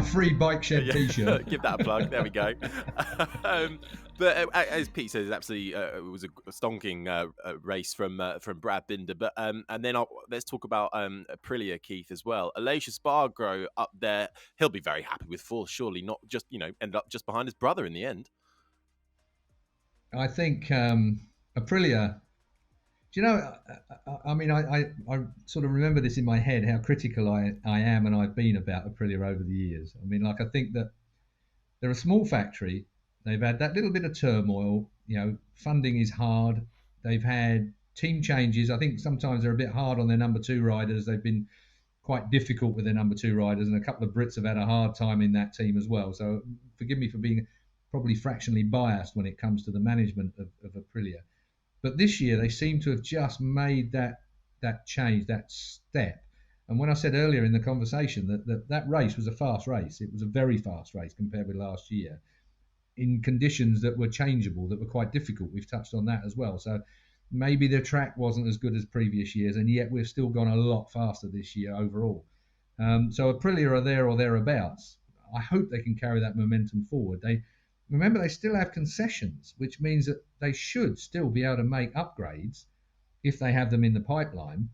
free bike shed T-shirt. Give that a plug. There we go. But as Pete says, absolutely, it was a stonking race from Brad Binder. But and then let's talk about Aprilia, Keith, as well. Espargaro up there, he'll be very happy with fourth, surely. Not just ended up just behind his brother in the end. I think Aprilia. Do you know? I mean, I sort of remember this in my head how critical I am and I've been about Aprilia over the years. I mean, I think that they're a small factory. They've had that little bit of turmoil. Funding is hard. They've had team changes. I think sometimes they're a bit hard on their number two riders. They've been quite difficult with their number two riders, and a couple of Brits have had a hard time in that team as well. So forgive me for being probably fractionally biased when it comes to the management of Aprilia. But this year they seem to have just made that change, that step. And when I said earlier in the conversation that race was a fast race, it was a very fast race compared with last year, in conditions that were changeable, that were quite difficult. We've touched on that as well. So maybe the track wasn't as good as previous years, and yet we've still gone a lot faster this year overall. So Aprilia are there or thereabouts. I hope they can carry that momentum forward. They still have concessions, which means that they should still be able to make upgrades if they have them in the pipeline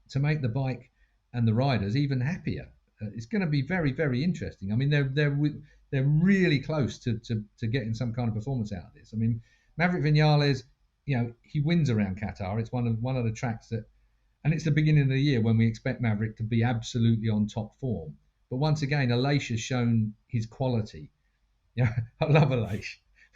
to make the bike and the riders even happier. It's going to be very, very interesting. I mean, they're really close to getting some kind of performance out of this. I mean, Maverick Vinales, he wins around Qatar. It's one of the tracks that, and it's the beginning of the year when we expect Maverick to be absolutely on top form. But once again, Aleix has shown his quality. I love Aleix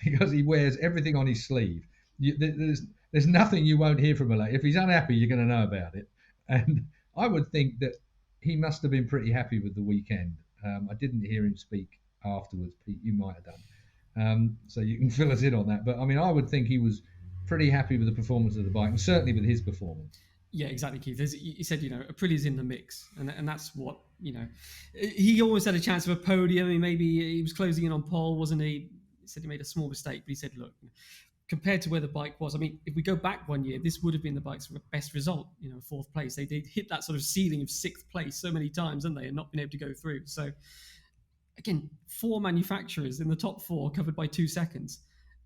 because he wears everything on his sleeve. There's nothing you won't hear from Aleix. If he's unhappy, you're going to know about it. And I would think that he must have been pretty happy with the weekend. I didn't hear him speak afterwards, Pete. You might have done. So you can fill us in on that. But I mean, I would think he was pretty happy with the performance of the bike, and certainly with his performance. Yeah, exactly, Keith. You said, Aprilia's in the mix, and that's what, he always had a chance of a podium. He was closing in on pole, wasn't he? He said he made a small mistake, but he said, look, compared to where the bike was, I mean, if we go back 1 year, this would have been the bike's best result, fourth place. They hit that sort of ceiling of sixth place so many times, haven't they, and not been able to go through. So, again, 4 manufacturers in the top 4 covered by 2 seconds.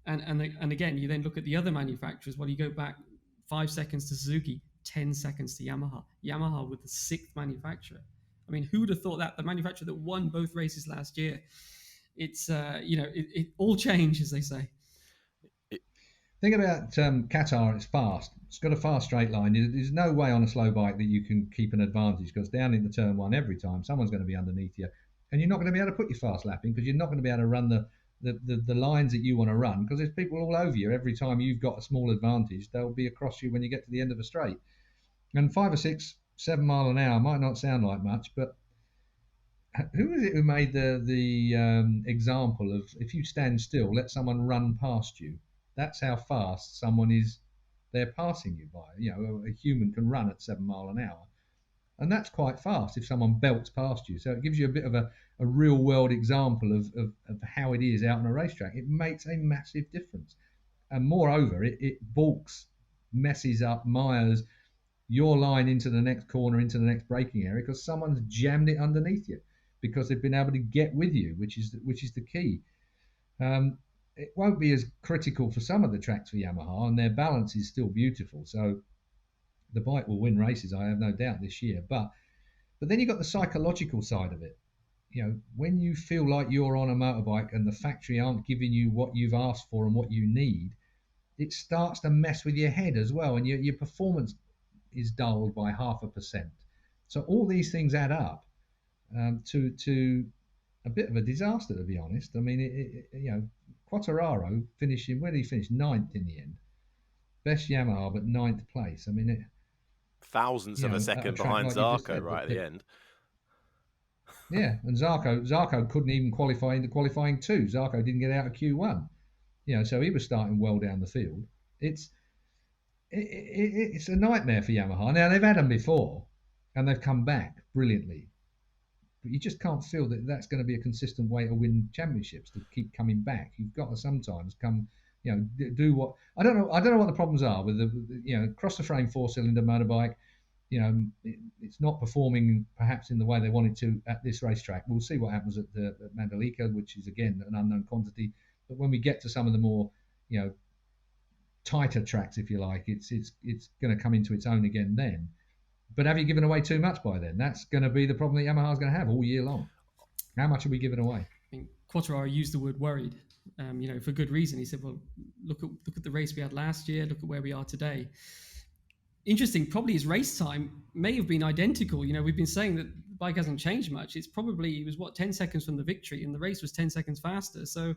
And again, you then look at the other manufacturers. Well, you go back 5 seconds to Suzuki, 10 seconds to Yamaha. Yamaha with the 6th manufacturer. I mean, who would have thought that? The manufacturer that won both races last year. It's, it all changes, they say. Think about Qatar, it's fast. It's got a fast straight line. There's no way on a slow bike that you can keep an advantage, because down into turn 1 every time, someone's going to be underneath you. And you're not going to be able to put your fast lap in, because you're not going to be able to run the lines that you want to run, because there's people all over you. Every time you've got a small advantage, they'll be across you when you get to the end of a straight. And 5 or 6, 7 mile an hour might not sound like much, but who is it who made the example of, if you stand still, let someone run past you? That's how fast someone is they're passing you by. A human can run at 7 mile an hour. And that's quite fast if someone belts past you. So it gives you a bit of a real world example of how it is out on a racetrack. It makes a massive difference. And moreover, it balks, messes up, mires your line into the next corner, into the next braking area, because someone's jammed it underneath you, because they've been able to get with you, which is the key. It won't be as critical for some of the tracks for Yamaha, and their balance is still beautiful. So the bike will win races, I have no doubt, this year. But then you've got the psychological side of it. When you feel like you're on a motorbike and the factory aren't giving you what you've asked for and what you need, it starts to mess with your head as well, and your performance is dulled by 0.5%. So all these things add up to a bit of a disaster, to be honest. I mean, Quartararo finishing, where did he finish? 9th in the end. Best Yamaha, but 9th place. I mean, thousandths of a second behind Zarco right at the end. Yeah, and Zarco couldn't even qualify into qualifying 2. Zarco didn't get out of Q1. So he was starting well down the field. It's a nightmare for Yamaha. Now, they've had them before, and they've come back brilliantly. But you just can't feel that that's going to be a consistent way to win championships, to keep coming back. You've got to sometimes come, do what I don't know what the problems are with the cross the frame 4-cylinder motorbike. it's not performing perhaps in the way they wanted to at this racetrack. We'll see what happens at Mandalika, which is again an unknown quantity. But when we get to some of the more, tighter tracks, if you like, it's going to come into its own again then. But have you given away too much by then? That's going to be the problem that Yamaha's going to have all year long. How much are we giving away? I mean, Quartararo used the word worried, for good reason. He said, well, look at the race we had last year, look at where we are today. Interesting, probably his race time may have been identical. We've been saying that the bike hasn't changed much. It's probably, he was 10 seconds from the victory, and the race was 10 seconds faster. So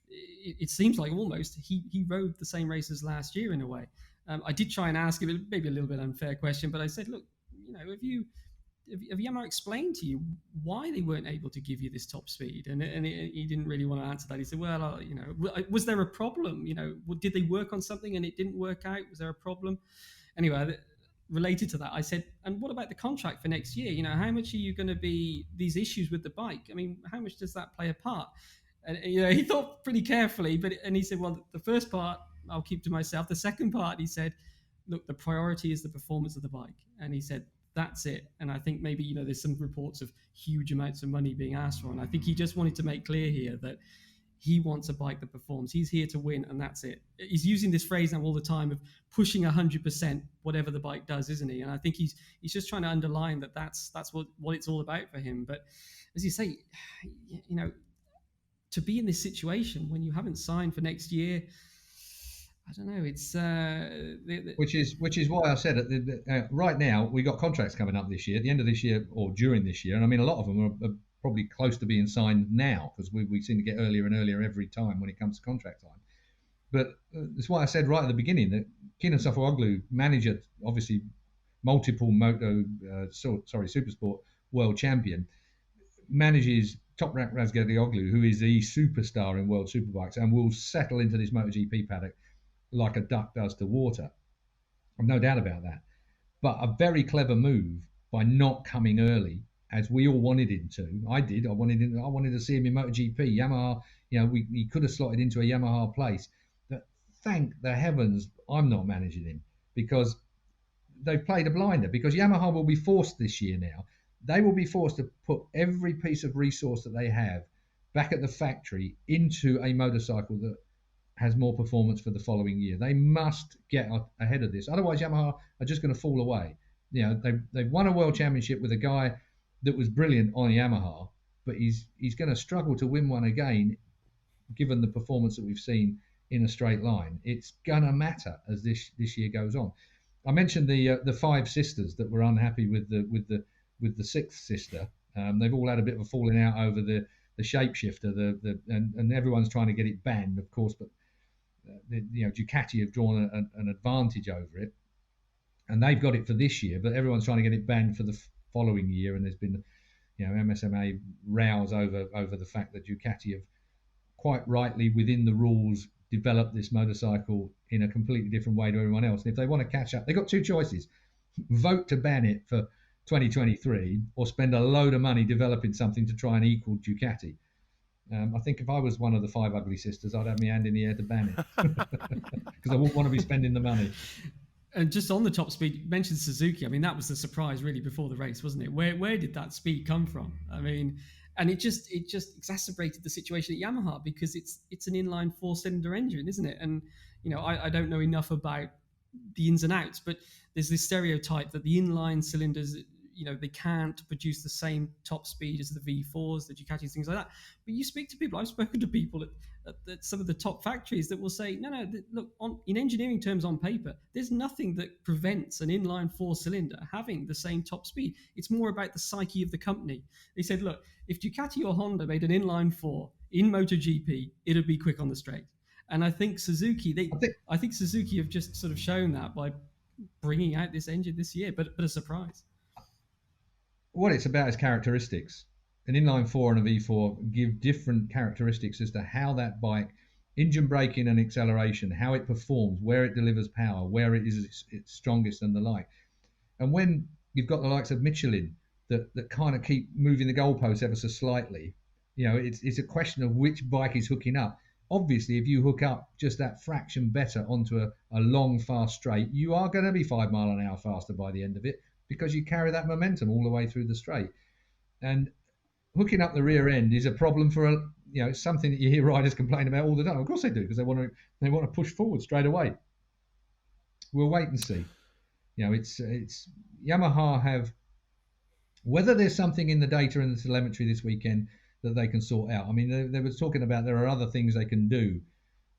it seems like almost he rode the same race as last year in a way. I did try and ask him maybe a little bit unfair question, but I said, look, have Yamaha explained to you why they weren't able to give you this top speed? And he didn't really want to answer that. He said, well, was there a problem? Did they work on something and it didn't work out? Was there a problem? Anyway, related to that, I said, and what about the contract for next year? How much are you going to be these issues with the bike? I mean, how much does that play a part? And he thought pretty carefully, and he said, well, the first part I'll keep to myself. The second part, he said, look, the priority is the performance of the bike. And he said, that's it. And I think maybe, there's some reports of huge amounts of money being asked for. And I think he just wanted to make clear here that he wants a bike that performs. He's here to win, and that's it. He's using this phrase now all the time of pushing 100% whatever the bike does, isn't he? And I think he's just trying to underline that that's what it's all about for him. But as you say, to be in this situation when you haven't signed for next year, I don't know. It's which is why I said right now we got contracts coming up this year, at the end of this year or during this year, and I mean a lot of them are probably close to being signed now because we seem to get earlier and earlier every time when it comes to contract time. But that's why I said right at the beginning that Kenan Sofuoglu, manager, obviously multiple Supersport world champion, manages Toprak Razgatlioglu, who is the superstar in World Superbikes and will settle into this MotoGP paddock like a duck does to water. I've no doubt about that. But a very clever move by not coming early, as we all wanted him to. I did. I wanted to see him in MotoGP. Yamaha, he could have slotted into a Yamaha place. But thank the heavens I'm not managing him, because they've played a blinder. Because Yamaha will be forced this year now. They will be forced to put every piece of resource that they have back at the factory into a motorcycle that has more performance for the following year. They must get ahead of this. Otherwise, Yamaha are just going to fall away. They've won a world championship with a guy that was brilliant on Yamaha, but he's going to struggle to win one again, given the performance that we've seen in a straight line. It's going to matter as this year goes on. I mentioned the five sisters that were unhappy with the sixth sister. They've all had a bit of a falling out over the shapeshifter, and everyone's trying to get it banned, of course, but Ducati have drawn an advantage over it, and they've got it for this year, but everyone's trying to get it banned for the following year, and there's been MSMA rows over the fact that Ducati have quite rightly within the rules developed this motorcycle in a completely different way to everyone else. And if they want to catch up, they've got two choices: vote to ban it for 2023 or spend a load of money developing something to try and equal Ducati. I think if I was one of the five ugly sisters, I'd have my hand in the air to ban it because I wouldn't want to be spending the money. And just on the top speed, you mentioned Suzuki. I mean, that was the surprise really before the race, wasn't it? Where did that speed come from? I mean, and it just exacerbated the situation at Yamaha because it's an inline four-cylinder engine, isn't it? And I don't know enough about the ins and outs, but there's this stereotype that the inline cylinders, they can't produce the same top speed as the V4s, the Ducatis, things like that. But you speak to people, I've spoken to people at some of the top factories that will say, no, look, in engineering terms on paper, there's nothing that prevents an inline four-cylinder having the same top speed. It's more about the psyche of the company. They said, look, if Ducati or Honda made an inline four in MotoGP, it'd be quick on the straight. And I think Suzuki, I think Suzuki have just sort of shown that by bringing out this engine this year, but a surprise. What it's about is characteristics. An inline four and a V4 give different characteristics as to how that bike, engine braking and acceleration, how it performs, where it delivers power, where it is its strongest and the like. And when you've got the likes of Michelin that kind of keep moving the goalposts ever so slightly, it's a question of which bike is hooking up. Obviously, if you hook up just that fraction better onto a long, fast straight, you are going to be 5 miles an hour faster by the end of it. because you carry that momentum all the way through the straight. And hooking up the rear end is a problem for it's something that you hear riders complain about all the time. Of course they do, because they want to push forward straight away. We'll wait and see. It's Yamaha have, whether there's something in the data and the telemetry this weekend that they can sort out. I mean, they were talking about there are other things they can do,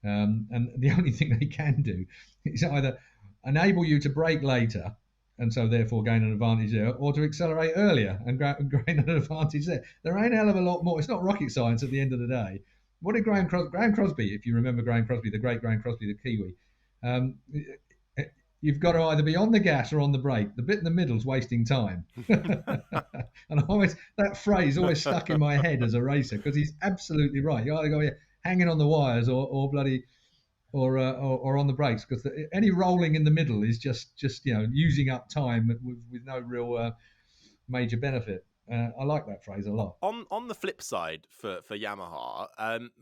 and the only thing they can do is either enable you to brake later and so therefore gain an advantage there, or to accelerate earlier and gain an advantage there. There ain't a hell of a lot more. It's not rocket science at the end of the day. What did Graham Crosby, if you remember Graham Crosby, the great Graham Crosby, the Kiwi, you've got to either be on the gas or on the brake. The bit in the middle is wasting time. And that phrase always stuck in my head as a racer, because he's absolutely right. You either go hanging on the wires or bloody or on the brakes, because any rolling in the middle is just using up time with no real major benefit. I like that phrase a lot. On the flip side for Yamaha,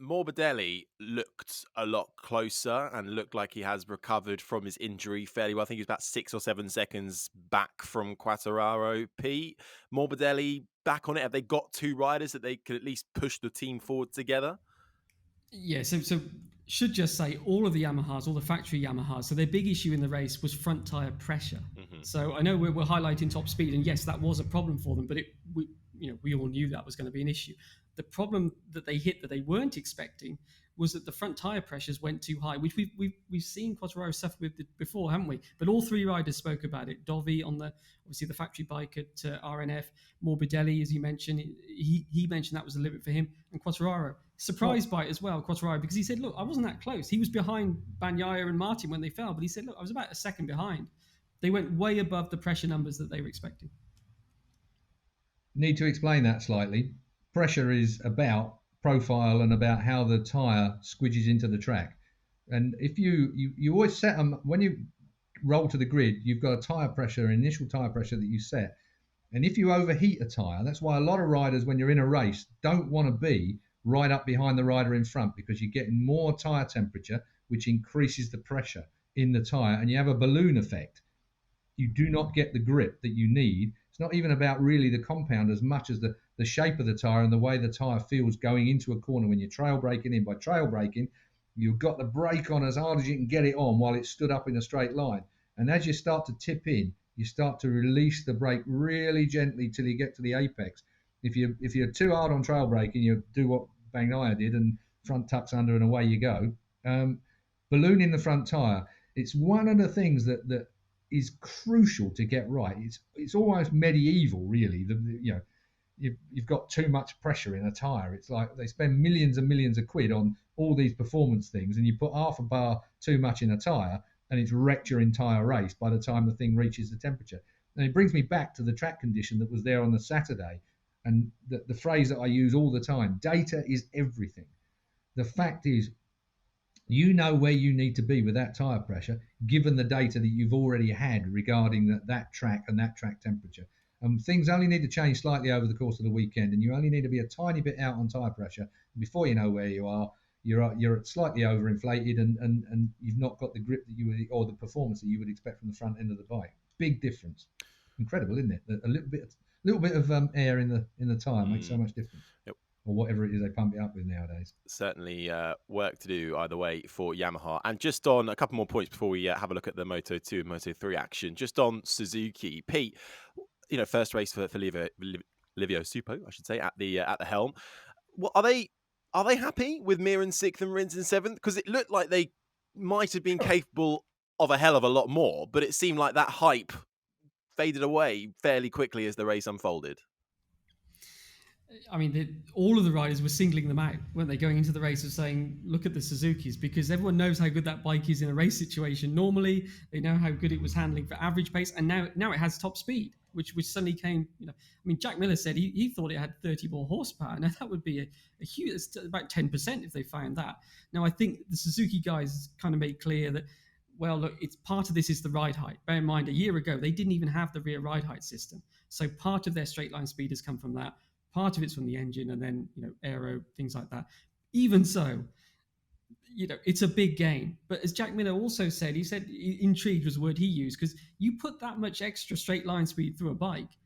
Morbidelli looked a lot closer and looked like he has recovered from his injury fairly well. I think he was about 6 or 7 seconds back from Quartararo. Pete, Morbidelli back on it. Have they got two riders that they could at least push the team forward together? Yeah, so should just say all of the Yamahas, all the factory Yamahas, so their big issue in the race was front tyre pressure. Mm-hmm. So I know we're highlighting top speed, and yes, that was a problem for them, but we all knew that was going to be an issue. The problem that they hit that they weren't expecting was that the front tyre pressures went too high, which we've seen Quartararo suffer with before, haven't we? But all three riders spoke about it. Dovi on obviously the factory bike at RNF, Morbidelli, as you mentioned, he mentioned that was the limit for him, and Quartararo surprised by it as well, Quartararo, because he said, look, I wasn't that close. He was behind Bagnaia and Martin when they fell, but he said, look, I was about a second behind. They went way above the pressure numbers that they were expecting. Need to explain that slightly. Pressure is about profile and about how the tyre squidges into the track. And if you always set them, when you roll to the grid, you've got a tyre pressure, initial tyre pressure that you set. And if you overheat a tyre, that's why a lot of riders, when you're in a race, don't want to be right up behind the rider in front, because you're getting more tyre temperature, which increases the pressure in the tyre, and you have a balloon effect. You do not get the grip that you need. It's not even about really the compound as much as the shape of the tyre and the way the tyre feels going into a corner when you're trail braking in. By trail braking, you've got the brake on as hard as you can get it on while it's stood up in a straight line. And as you start to tip in, you start to release the brake really gently till you get to the apex. If you're too hard on trail braking, you do what Bagnaia did and front tucks under and away you go. Ballooning the front tyre, it's one of the things that is crucial to get right. It's almost medieval, really. You've got too much pressure in a tyre. It's like they spend millions and millions of quid on all these performance things, and you put half a bar too much in a tyre, and it's wrecked your entire race by the time the thing reaches the temperature. And it brings me back to the track condition that was there on the Saturday, and the phrase that I use all the time: data is everything. The fact is, you know where you need to be with that tyre pressure, given the data that you've already had regarding that track and that track temperature. And things only need to change slightly over the course of the weekend, and you only need to be a tiny bit out on tyre pressure before you know where you are. You're slightly overinflated, and you've not got the grip that you would, or the performance that you would expect from the front end of the bike. Big difference. Incredible, isn't it? A little bit of air in the tyre makes so much difference. Yep. Or whatever it is they pump it up with nowadays. Certainly work to do either way for Yamaha. And just on a couple more points before we have a look at the Moto2 and Moto3 action, just on Suzuki. Pete, first race for Livio Suppo, I should say, at the helm. Well, are they happy with Mir in 6th and Rins in 7th? Because it looked like they might have been capable of a hell of a lot more, but it seemed like that hype faded away fairly quickly as the race unfolded. I mean, all of the riders were singling them out, weren't they, going into the race of saying, look at the Suzukis, because everyone knows how good that bike is in a race situation. Normally, they know how good it was handling for average pace, and now it has top speed, which suddenly came, I mean, Jack Miller said he thought it had 30 more horsepower. Now, that would be a huge, it's about 10% if they found that. Now, I think the Suzuki guys kind of made clear that, well, look, it's part of this is the ride height. Bear in mind, a year ago, they didn't even have the rear ride height system. So part of their straight line speed has come from that. Part of it's from the engine, and then, aero, things like that. Even so, it's a big game. But as Jack Miller also said, he said intrigued was the word he used, because you put that much extra straight line speed through a bike,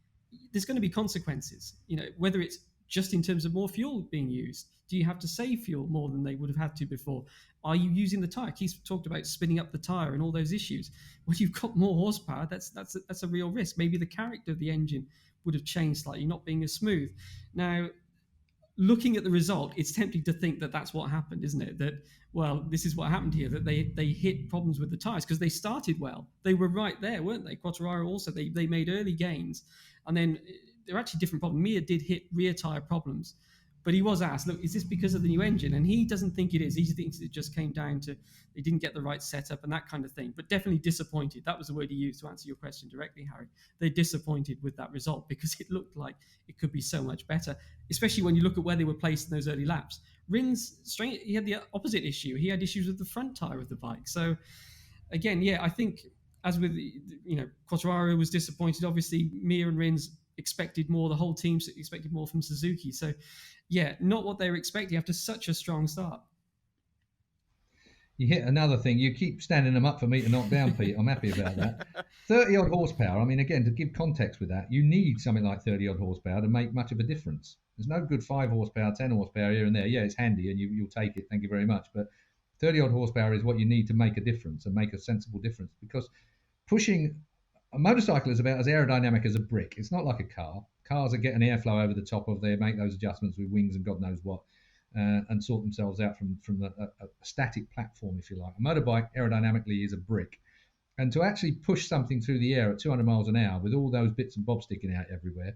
there's going to be consequences. Whether it's just in terms of more fuel being used. Do you have to save fuel more than they would have had to before? Are you using the tire? Keith talked about spinning up the tire and all those issues. When you've got more horsepower, that's a real risk. Maybe the character of the engine would have changed slightly, not being as smooth. Now, looking at the result, it's tempting to think that that's what happened, isn't it? That, well, this is what happened here, that they hit problems with the tires because they started well. They were right there, weren't they? Quartararo also, they made early gains. And then they're actually different problems. Mir did hit rear tire problems, but he was asked, look, is this because of the new engine? And he doesn't think it is. He thinks it just came down to they didn't get the right setup and that kind of thing. But definitely disappointed. That was the word he used to answer your question directly, Harry. They're disappointed with that result because it looked like it could be so much better, especially when you look at where they were placed in those early laps. Rins, he had the opposite issue. He had issues with the front tire of the bike. So again, yeah, I think as with, Quartararo was disappointed. Obviously, Mir and Rins expected more. The whole team expected more from Suzuki. So, yeah, not what they were expecting after such a strong start. You hit another thing. You keep standing them up for me to knock down, Pete. I'm happy about that. 30-odd horsepower. I mean, again, to give context with that, you need something like 30-odd horsepower to make much of a difference. There's no good 5 horsepower, 10 horsepower here and there. Yeah, it's handy and you'll take it. Thank you very much. But 30-odd horsepower is what you need to make a difference and make a sensible difference, because pushing a motorcycle is about as aerodynamic as a brick. It's not like a car. Cars are getting airflow over the top of there, make those adjustments with wings and God knows what, and sort themselves out from a static platform, if you like. A motorbike aerodynamically is a brick. And to actually push something through the air at 200 miles an hour with all those bits and bobs sticking out everywhere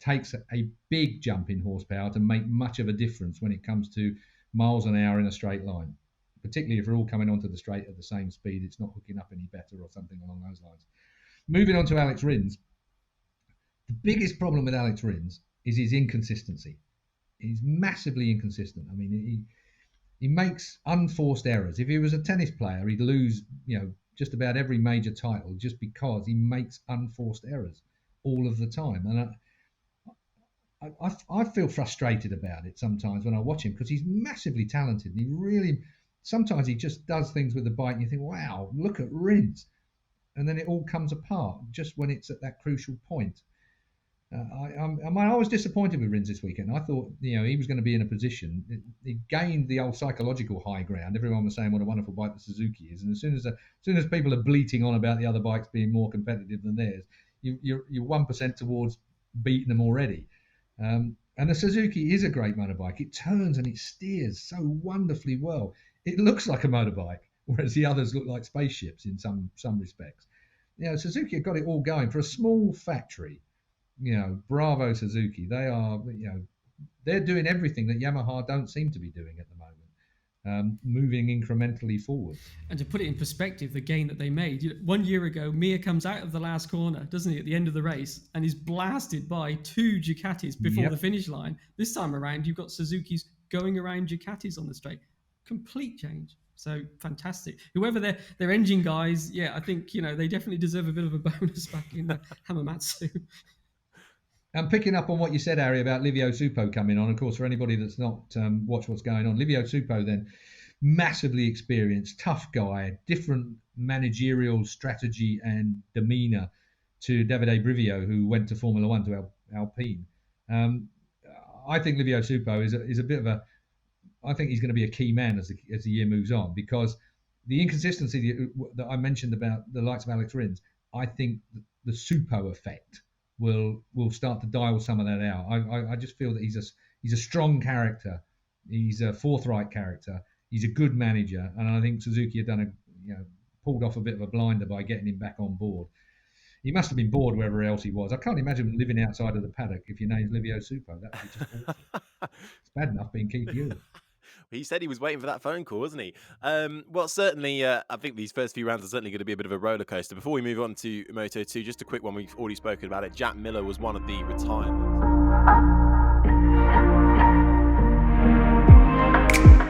takes a big jump in horsepower to make much of a difference when it comes to miles an hour in a straight line. Particularly if we're all coming onto the straight at the same speed, it's not hooking up any better or something along those lines. Moving on to Alex Rins. The biggest problem with Alex Rins is his inconsistency. He's massively inconsistent. I mean, he makes unforced errors. If he was a tennis player, he'd lose, just about every major title just because he makes unforced errors all of the time. And I feel frustrated about it sometimes when I watch him, because he's massively talented and he really... Sometimes he just does things with the bike and you think, wow, look at Rins. And then it all comes apart just when it's at that crucial point. I was disappointed with Rins this weekend. I thought, he was going to be in a position. He gained the old psychological high ground. Everyone was saying what a wonderful bike the Suzuki is. And as soon as people are bleating on about the other bikes being more competitive than theirs, you're 1% towards beating them already. And the Suzuki is a great motorbike. It turns and it steers so wonderfully well. It looks like a motorbike, whereas the others look like spaceships in some respects. Suzuki have got it all going for a small factory. Bravo Suzuki. They are, they're doing everything that Yamaha don't seem to be doing at the moment, moving incrementally forward. And to put it in perspective, the gain that they made 1 year ago, Mir comes out of the last corner, doesn't he, at the end of the race, and is blasted by 2 Ducatis before the finish line. This time around, you've got Suzuki's going around Ducatis on the straight. Complete change. So fantastic. Whoever their engine guys, I think they definitely deserve a bit of a bonus back in Hamamatsu. And picking up on what you said, Harry, about Livio Suppo coming on, of course, for anybody that's not watched what's going on, Livio Suppo then, massively experienced, tough guy, different managerial strategy and demeanour to Davide Brivio, who went to Formula One to Alpine. I think Livio Suppo is a bit of a... I think he's going to be a key man as the year moves on, because the inconsistency that I mentioned about the likes of Alex Rins, I think the Suppo effect will start to dial some of that out. I just feel that he's a strong character, he's a forthright character, he's a good manager, and I think Suzuki had pulled off a bit of a blinder by getting him back on board. He must have been bored wherever else he was. I can't imagine living outside of the paddock if your name's Livio Suppo. That would be just awful. It's bad enough being Keith Huewen. He said he was waiting for that phone call, wasn't he? Well, certainly, I think these first few rounds are certainly going to be a bit of a roller coaster. Before we move on to Moto2, just a quick one. We've already spoken about it. Jack Miller was one of the retirements.